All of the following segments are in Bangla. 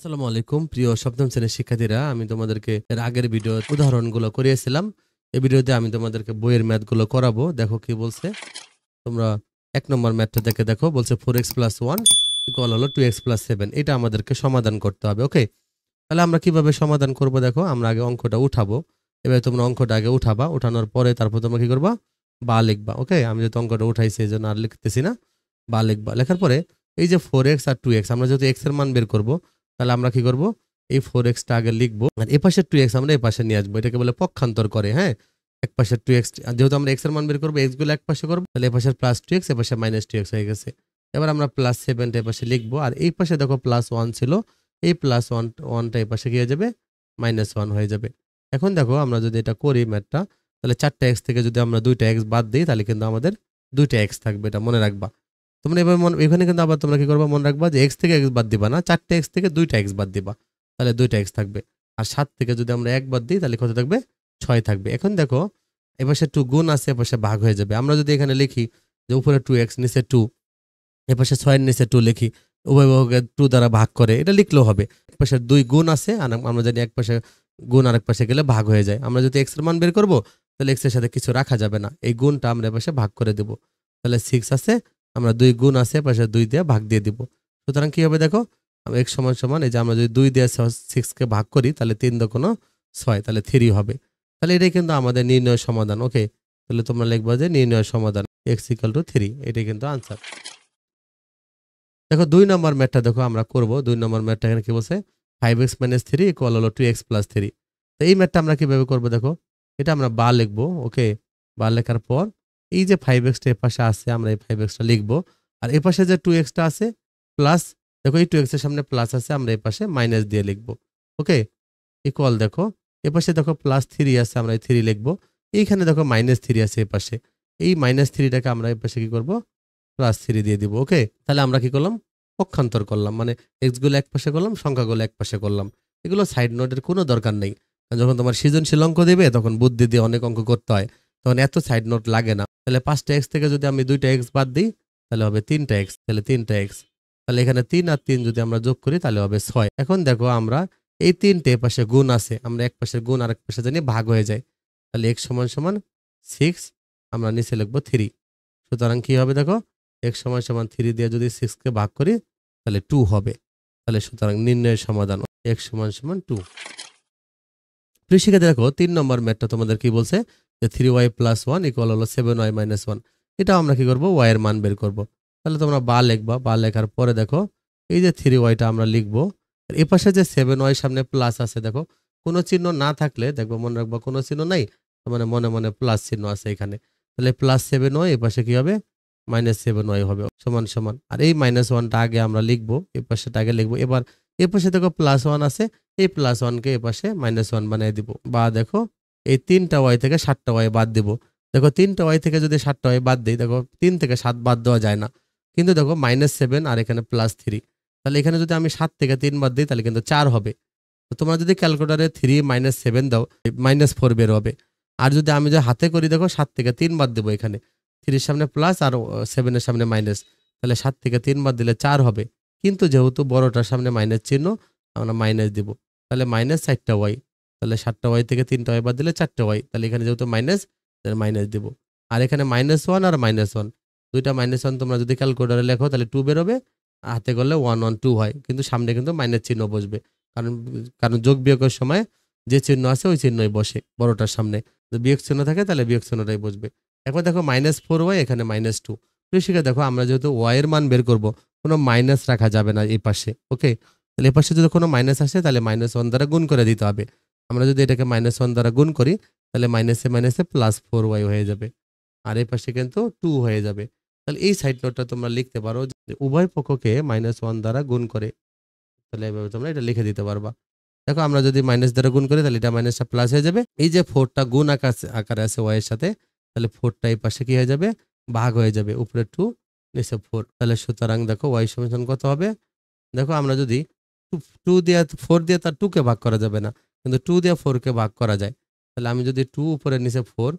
আসসালামু আলাইকুম প্রিয় সপ্তম শ্রেণীর শিক্ষার্থীরা, আমি তোমাদেরকে এর আগের ভিডিও উদাহরণগুলো করিয়েছিলাম। এই ভিডিওতে আমি তোমাদেরকে বইয়ের ম্যাথগুলো করাবো। দেখো কি বলছে। তোমরা ১ নম্বর ম্যাথটা দেখো বলছে 4x + 1 = হলো 2x + 7। এটা আমাদেরকে সমাধান করতে হবে। ওকে, তাহলে আমরা কিভাবে সমাধান করব দেখো। আমরা আগে অঙ্কটা উঠাবো। এবারে তোমরা অঙ্কটা আগে উঠাবা, উঠানোর পরে তারপর তোমরা কি করবা, বা লিখবা। ওকে, আমি যেহেতু অঙ্কটা উঠাইছি এই জন্য আর লিখতেছি না, বা লিখবা। লেখার পরে এই যে 4x আর 2x, আমরা যেহেতু x এর মান বের করব, তাহলে আমরা কি করব, এই 4x টা আগে লিখবো আর এই পাশে 2x আমরা এই পাশে নিয়ে আসবো। এটাকে বলে পক্ষান্তর করে। হ্যাঁ, এক পাশে 2x, যেহেতু আমরা x এর মান বের করবো, x গুলো এক পাশে করবো, তাহলে এই পাশে +2x এ পাশে -2x হয়ে গেছে। এবার আমরা +7 টা এই পাশে লিখবো আর এই পাশে দেখো +1 ছিল, এই +1 টা এই পাশে কি হয়ে যাবে, -1 হয়ে যাবে। এখন দেখো আমরা যদি এটা করি ম্যাথটা, তাহলে 4টা x থেকে যদি আমরা 2টা x বাদ দিই, তাহলে কিন্তু আমাদের 2টা x থাকবে। এটা মনে রাখবা তোমরা। এবার এখানে কিন্তু আবার তোমরা কি করবা, মনে রাখবা যে x থেকে x বাদ দিবা না, 4টা x থেকে 2টা x বাদ দিবা, তাহলে 2টা x থাকবে। আর 7 থেকে যদি আমরা 1 বাদ দিই, তাহলে কত থাকবে, 6 থাকবে। এখন দেখো এপাশে 2 গুণ আছে, এপাশে ভাগ হয়ে যাবে। আমরা যদি এখানে লিখি যে উপরে 2x নিচে 2, এপাশে 6 এর নিচে 2 লিখি, উভয় বাহুকে 2 দ্বারা ভাগ করে, এটা লিখলেও হবে। একপাশে 2 গুণ আছে আর আমরা জানি এক পাশে গুণ আরেক পাশে গেলে ভাগ হয়ে যায়। আমরা যদি x এর মান বের করব, তাহলে x এর সাথে কিছু রাখা যাবে না, এই গুণটা আমরা এপাশে ভাগ করে দেব। তাহলে 6 আছে, আমরা 2 গুণ আছে পাশে 2 দিয়ে ভাগ দিয়ে দিব। সুতরাং কি হবে দেখো, x সমান এই যে আমরা যদি 2 দিয়ে 6 কে ভাগ করি, তাহলে 3 দোগুণ 6, তাহলে 3 হবে। তাহলে এটাই কিন্তু আমাদের নির্ণয় সমাধান। ওকে, তাহলে তোমরা লিখবা যে নির্ণয় সমাধান x = 3। এটাই কিন্তু আনসার। দেখো 2 নম্বর ম্যাথটা দেখো আমরা করব। 2 নম্বর ম্যাথটা এখানে কি বলছে, 5x - 3 = হলো 2x + 3। তো এই ম্যাথটা আমরা কিভাবে করব দেখো। এটা আমরা বা লিখবো। ওকে, বা লেখার পর এই যে 5x টা এর পাশে আছে, আমরা এই 5x টা লিখবো। আর এই পাশে যে 2x টা আছে প্লাস, দেখো এই 2x এর সামনে প্লাস আছে, আমরা এই পাশে মাইনাস দিয়ে লিখবো। ওকে, ইকুয়াল দেখো এই পাশে দেখো +3 আছে, আমরা এই 3 লিখবো। এইখানে দেখো -3 আছে এই পাশে, এই -3 টাকে আমরা এই পাশে কি করব, +3 দিয়ে দিব। ওকে, তাহলে আমরা কি করলাম, পক্ষান্তর করলাম, মানে x গুলো এক পাশে করলাম, সংখ্যাগুলো এক পাশে করলাম। এগুলো সাইড নোটের কোনো দরকার নেই। কারণ যখন তোমার সৃজনশীল অঙ্ক দেবে, তখন বুদ্ধি দিয়ে অনেক অঙ্ক করতে হয়, তখন এত সাইড নোট লাগে না। তাহলে 5টা x থেকে যদি আমি 2টা x বাদ দিই, তাহলে হবে 3টা x, তাহলে 3টা x। তাহলে এখানে 3 আর 3 যদি আমরা যোগ করি, তাহলে হবে 6। এখন দেখো আমরা এই 3টে পাশে গুণ আছে, আমরা এক পাশে গুণ আরেক পাশে জানি ভাগ হয়ে যায়। তাহলে x = 6, আমরা নিচে লিখবো 3। সুতরাং কি হবে দেখো, x = 3 দিয়ে যদি 6 কে ভাগ করি, তাহলে 2 হবে। তাহলে সুতরাং নির্ণয়ের সমাধান x = 2। প্রিয় শিক্ষার্থী দেখো 3 নম্বর ম্যাথটা তোমাদের কি বলছে, যে 3y + 1 = হলো 7y - 1। এটাও আমরা কি করব, y এর মান বের করব। তাহলে তোমরা বা লিখবা। বা লেখার পরে দেখো এই যে 3y টা আমরা লিখবো। আর এই পাশে যে 7y সামনে প্লাস আছে, দেখো কোনো চিহ্ন না থাকলে দেখবো, মনে রাখবা কোনো চিহ্ন নাই, তার মানে মনে মনে প্লাস চিহ্ন আছে এখানে। তাহলে +7y এই পাশে কি হবে, -7y হবে, সমান সমান। আর এই -1 টা আগে আমরা লিখবো, এই পাশেটা আগে লিখবো। এবার এই পাশে দেখো +1 আছে, এই +1 কে এই পাশে -1 বানিয়ে দিব। বা দেখো এই 3টা y থেকে 7টা y বাদ দিব। দেখো 3টা y থেকে যদি 7টা y বাদ দেই, দেখো 3 থেকে 7 বাদ দেওয়া যায় না। কিন্তু দেখো -7 আর এখানে +3, তাহলে এখানে যদি আমি 7 থেকে 3 বাদ দিই, তাহলে কিন্তু 4 হবে। তো তোমরা যদি ক্যালকুলেটরে 3 - 7 দাও, -4 বের হবে। আর যদি আমি যে হাতে করি, দেখো 7 থেকে 3 বাদ দেবো, এখানে 3 এর সামনে প্লাস আর 7 এর সামনে মাইনাস, তাহলে 7 থেকে 3 বাদ দিলে 4 হবে। কিন্তু যেহেতু বড়টার সামনে মাইনাস চিহ্ন, আমরা মাইনাস দিব। তাহলে -4টা y, তাহলে 7টা y থেকে 3টা y বাদ দিলে 4টা y, তাহলে এখানে যেহেতু মাইনাস, তাহলে মাইনাস দিব। আর এখানে -1 আর -1, দুইটা -1 তোমরা যদি ক্যালকুলেটরে লেখো, তাহলে 2 বের হবে। হাতে করলে 1 1 2 হয়, কিন্তু সামনে কিন্তু মাইনাস চিহ্ন বসবে। কারণ কারণ যোগ বিয়োগের সময় যে চিহ্ন আছে ওই চিহ্নই বসে বড়টার সামনে। যদি বিয়োগ চিহ্ন থাকে, তাহলে বিয়োগ চিহ্নটাই বসবে। এখন দেখো -4y, এখানে -2। শিক্ষা দেখো আমরা যেহেতু y এর মান বের করব, কোনো মাইনাস রাখা যাবে না এই পাশে। ওকে, তাহলে এই পাশে যদি কোনো মাইনাস আসে, তাহলে -1 দ্বারা গুণ করে দিতে হবে। আমরা যদি এটাকে -1 দ্বারা গুণ করি, তাহলে মাইনাসে মাইনাসে +4y হয়ে যাবে। আর এই পাশে কিন্তু 2 হয়ে যাবে। তাহলে এই সাইড নোটটা তোমরা লিখতে পারো যে উভয় পক্ষকে -1 দ্বারা গুণ করে, তাহলে এভাবে তোমরা এটা লিখে দিতে পারবা। দেখো আমরা যদি মাইনাস দ্বারা গুণ করি, তাহলে এটা মাইনাসটা প্লাস হয়ে যাবে। এই যে 4টা গুণ আকারে আছে y এর সাথে, তাহলে 4টা এই পাশে কি হয়ে যাবে, ভাগ হয়ে যাবে। উপরে 2 নিচে 4। তাহলে সুতরাং দেখো y সমান কত হবে, দেখো আমরা যদি 2 দিয়ে 4 দিয়ে তার 2 কে ভাগ করা যাবে না, কিন্তু 2 দিয়ে 4 কে ভাগ করা যায়। তাহলে আমি যদি 2 উপরে নিচে 4,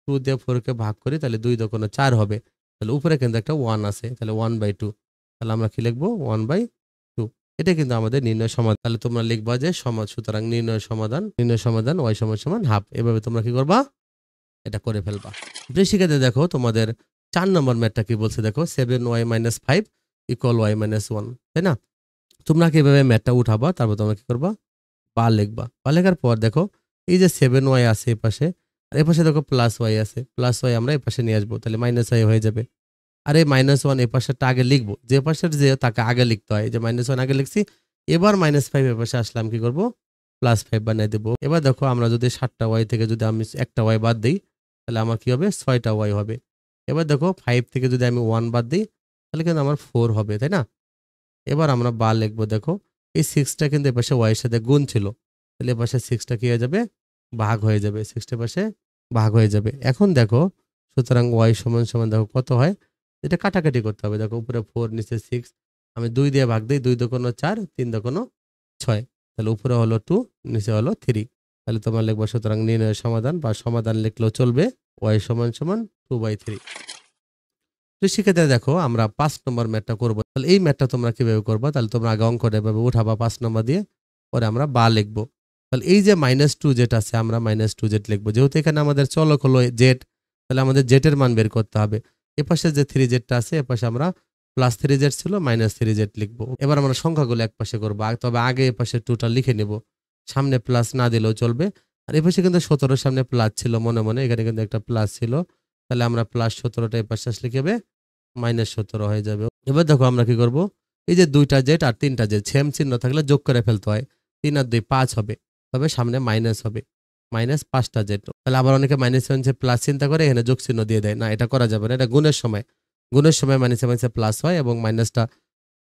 2 দিয়ে 4 কে ভাগ করি, তাহলে 2 দোগুণ 4 হবে। তাহলে উপরে কিন্তু একটা 1 আছে, তাহলে 1/2। তাহলে আমরা কি লিখবো, 1/2। এটা কিন্তু আমাদের নির্ণয় সমাধান। তাহলে তোমরা লিখবা যে সুতরাং নির্ণয় সমাধান y সমান সমান হাফ। এভাবে তোমরা কি করবা, এটা করে ফেলবা। প্রিয় শিক্ষার্থী দেখো তোমাদের 4 নম্বর ম্যাথটা কি বলছে দেখো, 7y - 5 = y - 1, তাই না? তোমরা কিভাবে ম্যাথটা উঠাবা, তারপর তোমরা কি করবা, বা লিখবা। বা লেখার পর দেখো এই যে 7y আছে এপাশে, আর এপাশে দেখো প্লাস y আছে, প্লাস y আমরা এপাশে নিয়ে আসবো, তাহলে মাইনাস y হয়ে যাবে। আর এই -1 এপাশেরটা আগে লিখবো, যে পাশের যে তাকে আগে লিখতে হয়, যে -1 আগে লিখছি। এবার -5 এপাশে আসলাম, কি করব, +5 বানিয়ে দেবো। এবার দেখো আমরা যদি 7টা y থেকে যদি আমি একটা y বাদ দিই, তাহলে আমার কি হবে, 6টা y হবে। এবার দেখো 5 থেকে যদি আমি 1 বাদ দিই, তাহলে কিন্তু আমার 4 হবে, তাই না? এবার আমরা বা লিখবো, দেখো এই 6টা কিন্তু এপাশে y এর সাথে গুণ ছিল, তাহলে এপাশে 6টা কি হয়ে যাবে, ভাগ হয়ে যাবে, 6টা পাশে ভাগ হয়ে যাবে। এখন দেখো সুতরাং y সমান সমান দেখো কত হয়, এটা কাটাকাটি করতে হবে। দেখো উপরে 4 নিচে 6, আমি 2 দিয়ে ভাগ দিই, 2 দোকানো 4, 3 দোকানো 6, তাহলে উপরে হলো 2, নিচে হলো 3। তাহলে তোমরা লিখবা সুতরাং নির্ণয়ের সমাধান, বা সমাধান লিখলেও চলবে, y সমান সমান 2/3। তো শিক্ষার্থীরা দেখো আমরা 5 নম্বর ম্যাথটা করব। তাহলে এই ম্যাথটা তোমরা কিভাবে করবা, তাহলে তোমরা আগে অঙ্কটা এভাবে উঠাবা 5 নম্বর দিয়ে, পরে আমরা বা লিখবো। তাহলে এই যে -2z আছে, আমরা -2z লিখবো, যেহেতু এখানে আমাদের চলক হলো z, তাহলে আমাদের z এর মান বের করতে হবে। এপাশে যে 3z টা আছে, এপাশে আমরা +3z ছিল, -3z লিখবো। এবার আমরা সংখ্যাগুলো একপাশে করবো, তবে আগে এপাশে 2টা লিখে নেব, সামনে প্লাস না দিলেও চলবে। আর এপাশে কিন্তু 17 সামনে প্লাস ছিল, মনে মনে এখানে কিন্তু একটা প্লাস ছিল, তাহলে আমরা +17টা এপাশে আসলে কি হবে, -17 হয়ে যাবে। এবার দেখো আমরা কি করব, এই যে 2টা জেড আর 3টা জেড সেম চিহ্ন থাকলে যোগ করে ফেলতে হয়। 3 আর 2 5 হবে, তবে সামনে মাইনাস হবে, -5টা জেড। তাহলে আবার অনেকে -7 প্লাস চিন্তা করে এখানে যোগ চিহ্ন দিয়ে দেয়, না এটা করা যাবে না, এটা গুণের সময় মাইনাসে প্লাস হয় এবং মাইনাসটা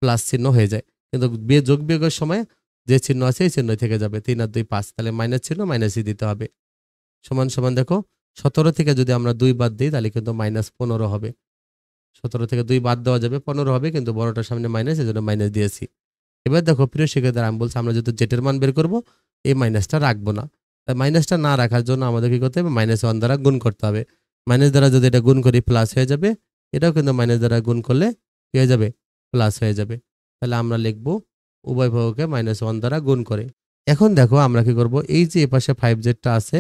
প্লাস চিহ্ন হয়ে যায়, কিন্তু যোগ বিয়োগের সময় যে চিহ্ন আছে এই চিহ্নই থেকে যাবে। 3 আর 2 5, তাহলে মাইনাস চিহ্ন মাইনাসই দিতে হবে। সমান সমান দেখো 17 থেকে যদি আমরা 2 বাদ দিই, তাহলে কিন্তু -15 হবে। 17 থেকে 2 বাদ দেওয়া যাবে, 15 হবে, কিন্তু বড়টার সামনে মাইনাস, এজন্য মাইনাস দিয়েছি। এবার দেখো প্রিয় শিক্ষার্থীরা, আমি বলছি আমরা যেহেতু জেটের মান বের করব, এই মাইনাসটা রাখবো না। তাই মাইনাসটা না রাখার জন্য আমাদের কি করতে হবে, -1 দ্বারা গুণ করতে হবে। মাইনাস দ্বারা যদি এটা গুণ করি প্লাস হয়ে যাবে, এটাও কিন্তু মাইনাস দ্বারা গুণ করলে কি হয়ে যাবে, প্লাস হয়ে যাবে। তাহলে আমরা লিখবো উভয় পক্ষকে -1 দ্বারা গুণ করে। এখন দেখো আমরা কি করব, এই যে এপাশে 5z টা আছে,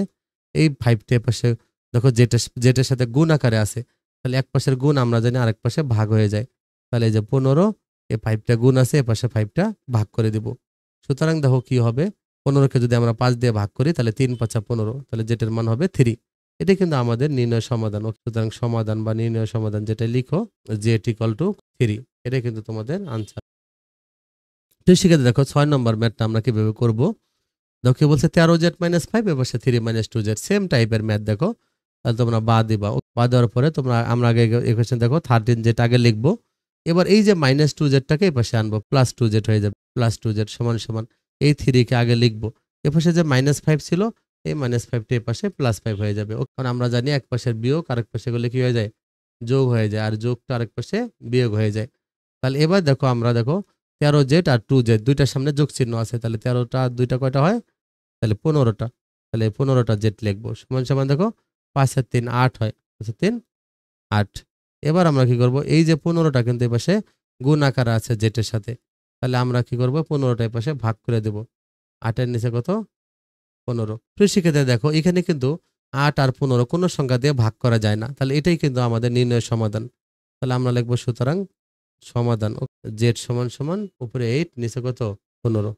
এই 5টা এপাশে দেখো জেটের সাথে গুণ আকারে আছে, তাহলে এক পাশের গুণ আমরা জানি, আরেক পাশে ভাগ হয়ে যায়। তাহলে এই যে 15, এই 5টা গুণ আছে, এপাশে 5টা ভাগ করে দিব। সুতরাং দেখো কি হবে, 15কে যদি আমরা 5 দিয়ে ভাগ করি, তাহলে 3 5 15, তাহলে জেটের মান হবে 3। এটা কিন্তু আমাদের নির্ণয় সমাধান। সুতরাং সমাধান বা নির্ণয় সমাধান যেটা লিখো, z = 3, এটাই কিন্তু তোমাদের আনসার। তো শিখে দেখো 6 নম্বর ম্যাথটা আমরা কিভাবে করব। দেখো কি বলছে, 13z - 5 এপাশে 3 - 2z, সেম টাইপের ম্যাথ। দেখো তাহলে তোমরা বা দিবা, বা দেওয়ার পরে আমরা আগে ইকুয়েশন দেখো 13z আগে লিখবো। এবার এই যে -2z টাকে এপাশে আনবো, +2z হয়ে যাবে, +2z সমান সমান এই 3 কে আগে লিখবো। এপাশে যে -5 ছিল, এই -5টা এপাশে +5 হয়ে যাবে। কারণ আমরা জানি এক পাশের বিয়োগ আরেক পাশে গেলে কি হয়ে যায়, যোগ হয়ে যায়, আর যোগটা আরেক পাশে বিয়োগ হয়ে যায়। তাহলে এবার দেখো আমরা দেখো 13z আর 2z দুইটার সামনে যোগ চিহ্ন আছে, তাহলে 13টা আর 2টা কয়টা হয়, তাহলে 15টা। তাহলে 15টা জেড লিখবো, সমান সমান দেখো 5 আর 3 8 হয়, 5 আর 3 8। এবার আমরা কি করব, এই যে 15টা কিন্তু এপাশে গুণ আকারে আছে জেটের সাথে, তাহলে আমরা কি করব, 15টা এপাশে ভাগ করে দেব। 8 এর নিচে কত, 15। প্রিয় শিক্ষার্থীরা দেখো এখানে কিন্তু 8 আর 15 কোনো সংখ্যা দিয়ে ভাগ করা যায় না, তাহলে এটাই কিন্তু আমাদের নির্ণয়ের সমাধান। তাহলে আমরা লিখবো সুতরাং সমাধান, জেড সমান সমান উপরে 8 নিচে কত, 15।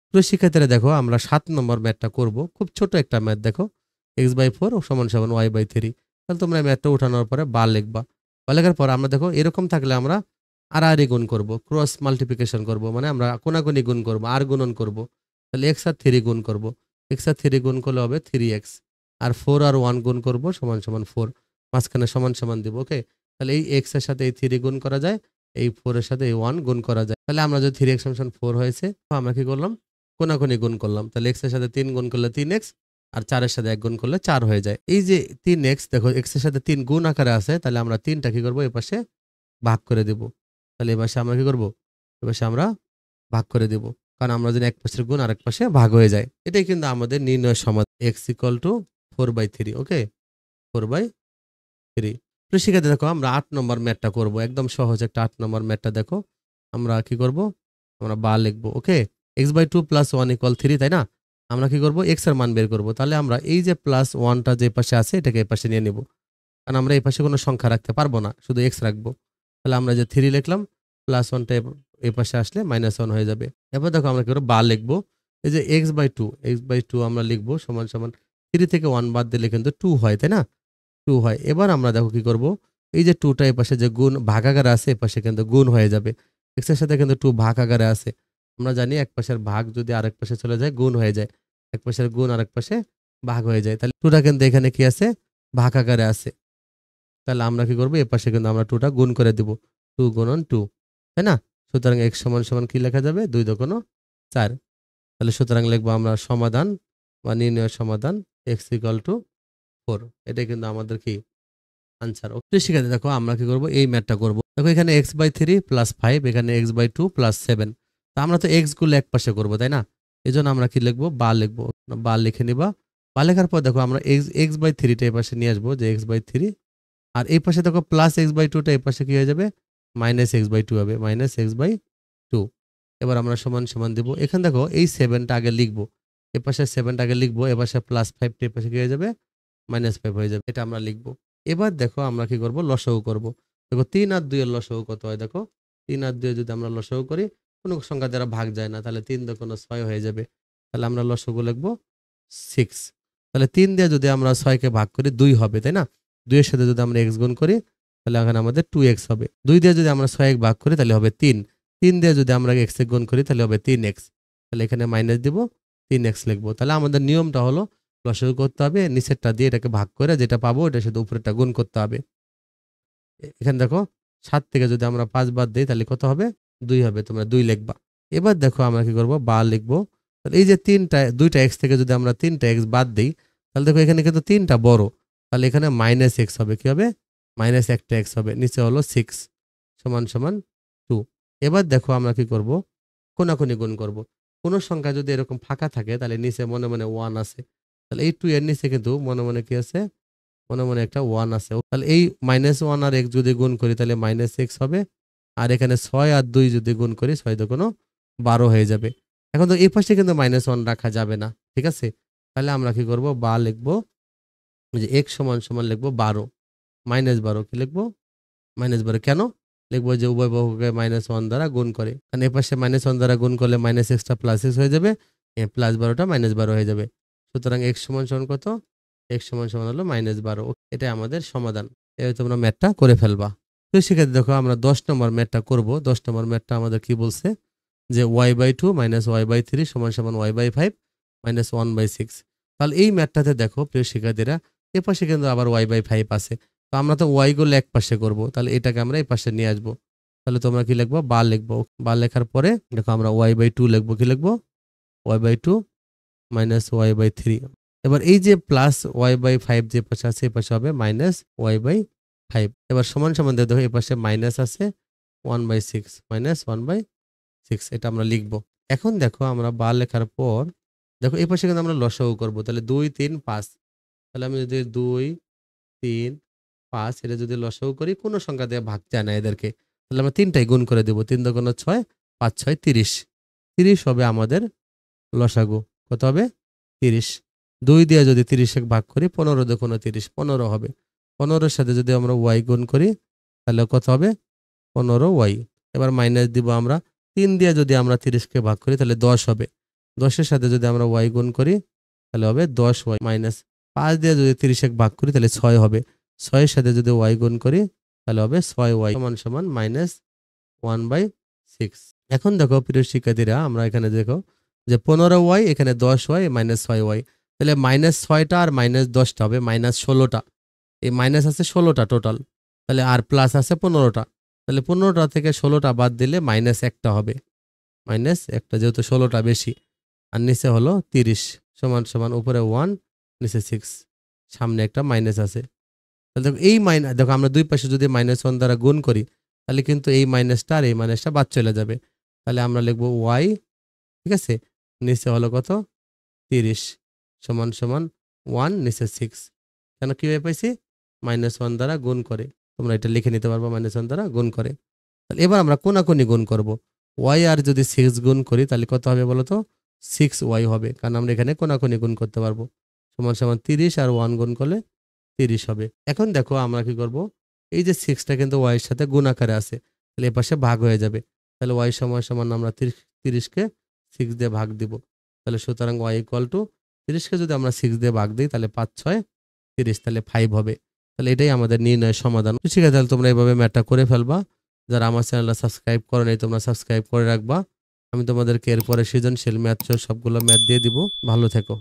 প্রিয় শিক্ষার্থীরা দেখো আমরা 7 নম্বর ম্যাথটা করব, খুব ছোট একটা ম্যাথ। দেখো x/4 সমান সমান y/3। তাহলে তোমরা এই ম্যাথটা উঠানোর পরে বা লিখবা। বা লেখার পর আমরা দেখো এরকম থাকলে আমরা আড়াআড়ি গুণ করব, ক্রস মাল্টিপ্লিকেশন করব, মানে আমরা কোনাকুনি গুণ করব, আর গুণন করব। তাহলে x আর 3 গুণ করব, x আর 3 গুণ করলে হবে 3x, আর 4 আর 1 গুণ করব সমান সমান 4, মাঝখানে সমান সমান দিব। ওকে, তাহলে এই x এর সাথে এই 3 গুণ করা যায়, এই 4 এর সাথে এই 1 গুণ করা যায়। তাহলে আমরা যদি 3x সমান 4 হয়েছে, আমরা কি করলাম, কোনাকুনি গুণ করলাম। তাহলে x এর সাথে 3 গুণ করলে 3x, আর 4 এর সাথে 1 গুণ করলে 4 হয়ে যায়। এই যে 3x দেখো x এর সাথে 3 গুণ আকারে আছে, তাহলে আমরা 3টা কি করব, এপাশে ভাগ করে দেব। তাহলে এপাশে আমরা কি করব, এপাশে আমরা ভাগ করে দেব, কারণ আমরা জানি এক পাশের গুণ আরেক পাশে ভাগ হয়ে যায়। এটাই কিন্তু আমাদের নির্ণয় সমাধান, x = 4/3। ওকে, 4/3। তো শিক্ষার্থী দেখো আমরা 8 নম্বর ম্যাথটা করব, একদম সহজ একটা 8 নম্বর ম্যাথটা। দেখো আমরা কি করব, আমরা বা লিখবো। ওকে, x/2 + 1 = 3, তাই না? আমরা কি করব, x এর মান বের করব। তাহলে আমরা এই যে +1টা যে পাশে আছে এটাকে এই পাশে নিয়ে নিব। কারণ আমরা এই পাশে কোনো সংখ্যা রাখতে পারবো না, শুধু x রাখবো। তাহলে আমরা যে 3 লিখলাম, +1টা এই পাশে আসলে -1 হয়ে যাবে। এরপর দেখো আমরা কি করব, বা লিখবো। এই যে x/2 আমরা লিখবো সমান সমান 3 থেকে 1 বাদ দিলে কিন্তু 2 হয়, তাই না? 2 হয়। এবার আমরা দেখো কি করব, এই যে 2টা এই পাশে যে গুণ ভাগ আকারে আছে এই পাশে কিন্তু গুণ হয়ে যাবে। x এর সাথে কিন্তু 2 ভাগ আকারে আছে। আমরা জানি এক পাশের ভাগ যদি আরেক পাশে চলে যায় গুণ হয়ে যায়। এক পাশের গুণ আরেক পাশে ভাগ হয়ে যায়। তাহলে 2টা কিন্তু এখানে কি আছে, ভাগ আকারে আছে। তাহলে আমরা কি করব, এই পাশে কিন্তু আমরা 2টা গুণ করে দিব। 2 গুণন 2, তাই না? সুতরাং x সমান সমান কি লেখা যাবে, 2 দোগুণ 4। তাহলে সুতরাং লিখবো আমরা সমাধান বা নির্ণয় সমাধান x = 4। এটাই কিন্তু আমাদের কি আনসার। ওকে শিখাতে দেখো আমরা কি করব, এই ম্যাথটা করব। দেখো এখানে x/3 + 5, এখানে x/2 + 7। তা আমরা তো x গুলো এক পাশে করব, তাই না? এজন্য আমরা কি লিখবো, বা লিখবো। বা লিখে নিবা। বা লেখার পর দেখো আমরা x/3 টা এই পাশে নিয়ে আসবো, যে x/3। আর এই পাশে দেখো +x/2 টা এই পাশে কি হয়ে যাবে, -x/2 হবে, -x/2। এবার আমরা সমান সমান দিব। এখানে দেখো এই 7 টা আগে লিখবো। এ পাশে 7 টা আগে লিখবো, এ পাশে +5 টা এই পাশে কি হয়ে যাবে, -5 হয়ে যাবে। এটা আমরা লিখবো। এবার দেখো আমরা কি করব, লসাগু করব। দেখো 3 আর 2 এর লসাগু কত হয় দেখো। 3 আর 2 যদি আমরা লসাগু করি, কোনো সংখ্যা দ্বারা ভাগ যায় না, তাহলে 3 দোগুণ 6 হয়ে যাবে। তাহলে আমরা লসাগু লিখবো 6। তাহলে 3 দিয়ে যদি আমরা 6 কে ভাগ করি 2 হবে, তাই না? 2 এর সাথে যদি আমরা x গুণ করি তাহলে এখানে আমাদের 2x হবে। 2 দিয়ে যদি আমরা 6 ভাগ করি তাহলে হবে 3। 3 দিয়ে যদি আমরা x এ গুণ করি তাহলে হবে 3x। তাহলে এখানে মাইনাস দিব, 3x লিখবো। তাহলে আমাদের নিয়মটা হলো লসাগু করতে হবে, নিচেরটা দিয়ে এটাকে ভাগ করে যেটা পাবো এটার সাথে উপরেরটা গুণ করতে হবে। এখানে দেখো 7 থেকে যদি আমরা 5 বাদ দেই তাহলে কত হবে, 2 হবে। তোমরা 2 লিখবা। এবার দেখো আমরা কি করব, বা লিখবো। তাহলে এই যে 2টা x থেকে যদি আমরা 3টা x বাদ দেই, তাহলে দেখো এখানে কিন্তু 3টা বড়। তাহলে এখানে -x হবে, কি হবে, -একটা x হবে। নিচে হলো 6 সমান সমান 2। এবার দেখো আমরা কি করব, কোনাকুনি গুণ করব। কোন সংখ্যা যদি এরকম ফাঁকা থাকে তাহলে নিচে মনে মনে 1 আছে। তাহলে এই 2 এর নিচে কিন্তু মনে মনে কি আছে, মনে মনে একটা 1 আছে। তাহলে এই -1 আর x যদি গুণ করি তাহলে -x হবে। আর এখানে 6 আর 2 যদি গুণ করি 6 দোগুণ 12 হয়ে যাবে। এখন তো এই পাশে কিন্তু -1 রাখা যাবে না। ঠিক আছে? তাহলে আমরা কি করব, বা লিখব। যে x সমান সমান লিখব 12, -12 কি লিখব, -12 কেন লিখবো, যে উভয় বাহুকে -1 দ্বারা গুণ করে। কারণ এই পাশে -1 দ্বারা গুণ করলে -x টা +x হয়ে যাবে, +12টা -12 হয়ে যাবে। সুতরাং x সমান সমান কত, x সমান সমান হলো -12। এটাই আমাদের সমাধান। এভাবে তোমরা ম্যাথটা করে ফেলবা। তো সেক্ষেত্রে দেখো আমরা 10 নম্বর ম্যাথটা করব। 10 নম্বর ম্যাথটা আমাদের কি বলছে, যে y/2 - y/3 = y/5 - 1/6। তাহলে এই ম্যাথটাতে দেখো প্রিয় শিক্ষার্থীরা, এ পাশে কিন্তু আবার y/5 আছে। তো আমরা তো y গুলো এক পাশে করব, তাহলে এটাকে আমরা এই পাশে নিয়ে আসবো। তাহলে তোমরা কি লিখবো, বা লিখবো। বা লেখার পরে দেখো আমরা y/2 লিখবো, কি লিখবো, y/2 - y/3। এবার এই যে প্লাস y/5 যে পাশে আছে এই পাশে হবে -y/5। এবার সমান সমান দিয়ে দেখো এই পাশে মাইনাস আছে 1/6, -1/6 এটা আমরা লিখবো। এখন দেখো আমরা বা লেখার পর দেখো এই পাশে কিন্তু আমরা লসাগু করব। তাহলে 2 3 5। তাহলে আমি যদি 2 3 5 এটা যদি লসাগু করি, কোন সংখ্যা দিয়ে ভাগ যায় না এদেরকে। তাহলে আমরা 3টাই গুণ করে দেব। 3 দোগুণ 6, 5 6 30। 30 হবে আমাদের লসাগু। কত হবে, 30। 2 দিয়ে যদি 30 এ ভাগ করি 15 দোগুণ 30, 15 হবে। 15 এর সাথে যদি আমরা y গুণ করি তাহলে কত হবে, 15y। এবার মাইনাস দিব আমরা। 3 দিয়ে যদি আমরা 30 কে ভাগ করি তাহলে 10 হবে। 10 এর সাথে যদি আমরা y গুণ করি তাহলে হবে 10y, মাইনাস 5 দিয়ে যদি 30 এ ভাগ করি তাহলে 6 হবে। 6 এর সাথে যদি y গুণ করি তাহলে হবে 6y সমান -1/6। এখন দেখো প্রিয় শিক্ষার্থীরা, আমরা এখানে দেখো যে 15y, এখানে 10y, -6y। তাহলে -6টা আর -10টা হবে -16টা। এই মাইনাস আছে 16টা টোটাল। তাহলে আর প্লাস আছে 15টা। তাহলে 15টা থেকে 16টা বাদ দিলে -1টা হবে। -1টা, যেহেতু 16টা বেশি। আর নিচে হলো 30 সমান সমান উপরে 1 নিচে 6, সামনে একটা মাইনাস আছে। তাহলে দেখো এই দেখো আমরা দুই পাশে যদি -1 দ্বারা গুণ করি তাহলে কিন্তু এই মাইনাসটা আর এই মাইনাসটা বাদ চলে যাবে। তাহলে আমরা লিখবো y, ঠিক আছে, নিচে হলো কত, 30 সমান সমান 1 নিচে 6। কেন কিভাবে পাইছি, -1 দ্বারা গুণ করে। তোমরা এটা লিখে নিতে পারবো, -1 দ্বারা গুণ করে। তাহলে এবার আমরা কোনাকুনি গুণ করব। ওয়াই আর যদি 6 গুণ করি তাহলে কত হবে বলো তো? 6y হবে, কারণ আমরা এখানে কোনাকুনি গুণ করতে পারবো। সমান সমান 30 আর 1 গুণ করলে 30 হবে। এখন দেখো আমরা কি করব, এই যে 6টা কিন্তু y এর সাথে গুণ আকারে আছে, তাহলে এপাশে ভাগ হয়ে যাবে। তাহলে y সমান সমান আমরা 30 কে 6 দিয়ে ভাগ দিব। তাহলে সুতরাং y ইকুয়াল টু 30 কে যদি আমরা 6 দিয়ে ভাগ দিই তাহলে 5 6 30, তাহলে 5 হবে। তাহলে এটাই আমাদের নির্ণয়ের সমাধান। তো ঠিক আছে, তাহলে তোমরা এইভাবে ম্যাথটা করে ফেলবা। যারা আমার চ্যানেলটা সাবস্ক্রাইব করো নাই তোমরা সাবস্ক্রাইব করে রাখবা। আমি তোমাদেরকে এরপরে সৃজনশীল ম্যাথ সহ সবগুলো ম্যাথ দিয়ে দিব। ভালো থেকো।